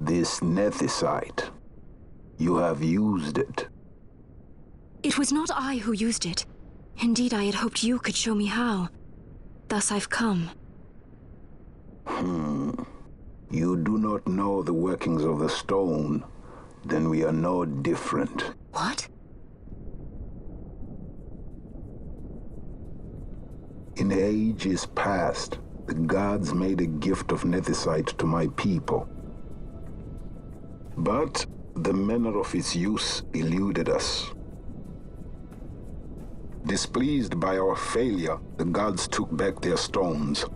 This Nethicite. You have used it. It was not I who used it. Indeed, I had hoped you could show me how. Thus I've come. You do not know the workings of the stone. Then we are no different. What? In ages past, the gods made a gift of Nethicite to my people. But the manner of its use eluded us. Displeased by our failure, the gods took back their stones.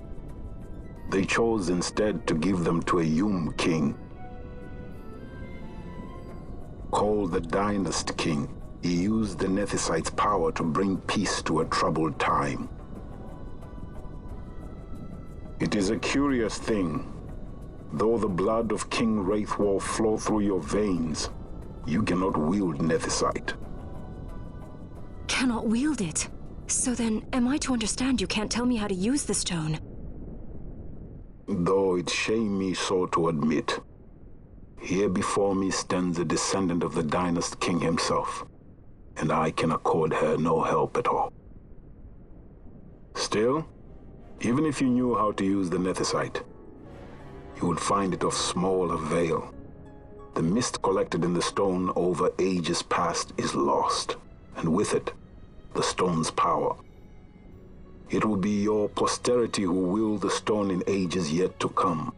They chose instead to give them to a Yum king. Called the Dynast King, he used the Nethicite's power to bring peace to a troubled time. It is a curious thing. Though the blood of King Raithwall flow through your veins, you cannot wield Nethicite. Cannot wield it? So then, am I to understand you can't tell me how to use the stone? Though it shame me so to admit, here before me stands a descendant of the Dynast King himself, and I can accord her no help at all. Still, even if you knew how to use the Nethicite, you would find it of small avail. The mist collected in the stone over ages past is lost, and with it, the stone's power. It will be your posterity who wield the stone in ages yet to come.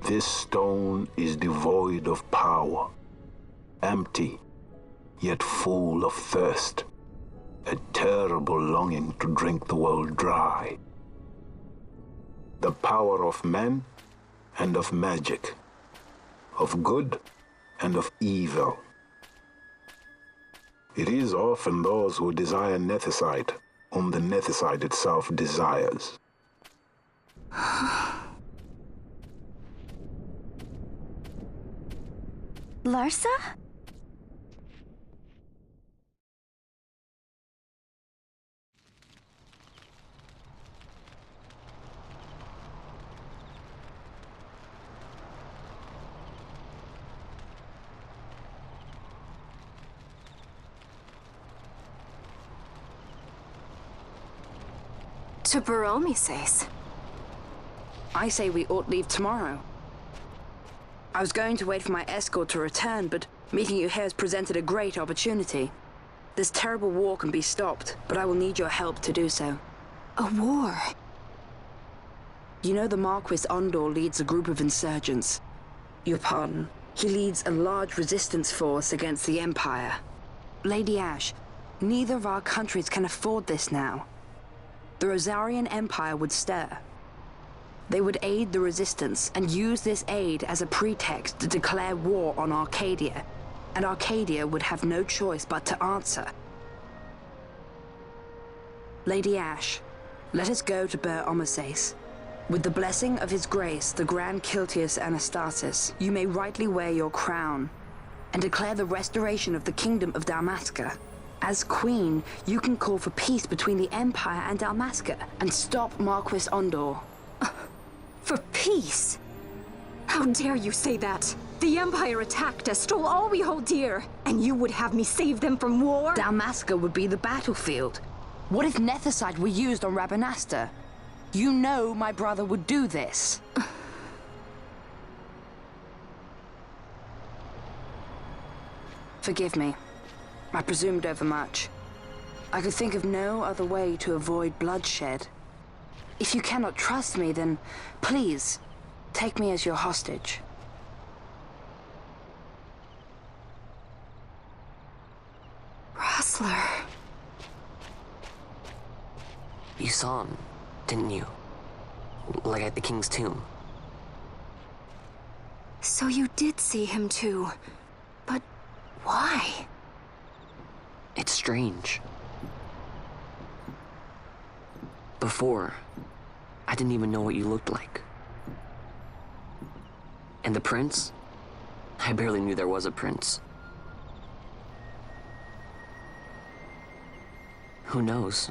This stone is devoid of power, empty, yet full of thirst, a terrible longing to drink the world dry. The power of men and of magic, of good and of evil. It is often those who desire Nethicite whom the Nethicite itself desires. Larsa? To Bur-Omisace. I say we ought leave tomorrow. I was going to wait for my escort to return, but meeting you here has presented a great opportunity. This terrible war can be stopped, but I will need your help to do so. A war? You know the Marquis Ondor leads a group of insurgents. Your pardon. He leads a large resistance force against the Empire. Lady Ashe, neither of our countries can afford this now. The Rosarian Empire would stir. They would aid the resistance and use this aid as a pretext to declare war on Arcadia, and Arcadia would have no choice but to answer. Lady Ashe, let us go to Bur-Omisace. With the blessing of His Grace, the Grand Kiltius Anastasis, you may rightly wear your crown and declare the restoration of the Kingdom of Dalmasca. As Queen, you can call for peace between the Empire and Dalmasca and stop Marquis Ondor. For peace? How dare you say that? The Empire attacked us, stole all we hold dear, and you would have me save them from war? Dalmasca would be the battlefield. What if Nethicite were used on Rabanasta? You know my brother would do this. Forgive me. I presumed overmuch. I could think of no other way to avoid bloodshed. If you cannot trust me, then please, take me as your hostage. Rasler. You saw him, didn't you? Like at the King's tomb. So you did see him too. But why? It's strange. Before, I didn't even know what you looked like. And the prince? I barely knew there was a prince. Who knows?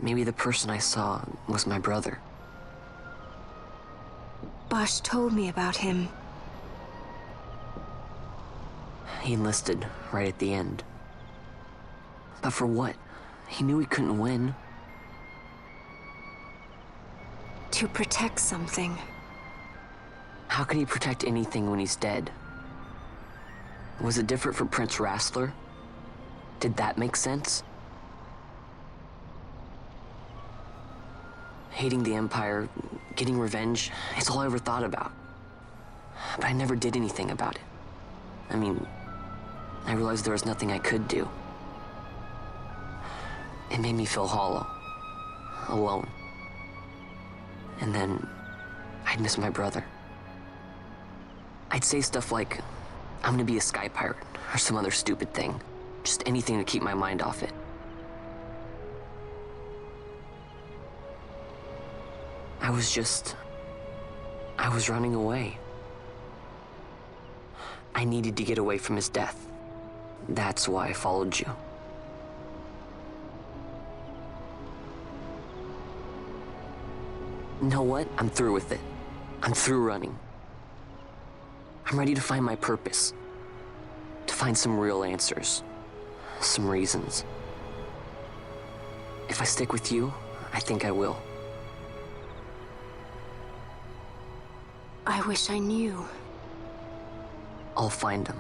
maybe the person I saw was my brother. Bosch told me about him. He enlisted right at the end. But for what? He knew he couldn't win. To protect something. How can he protect anything when he's dead? Was it different for Prince Rasler? Did that make sense? Hating the Empire, getting revenge, it's all I ever thought about. But I never did anything about it. I mean, I realized there was nothing I could do. It made me feel hollow, alone. And then I'd miss my brother. I'd say stuff like, I'm gonna be a sky pirate, or some other stupid thing. Just anything to keep my mind off it. I was running away. I needed to get away from his death. That's why I followed you. You know what? I'm through with it. I'm through running. I'm ready to find my purpose. To find some real answers. Some reasons. If I stick with you, I think I will. I wish I knew. I'll find him.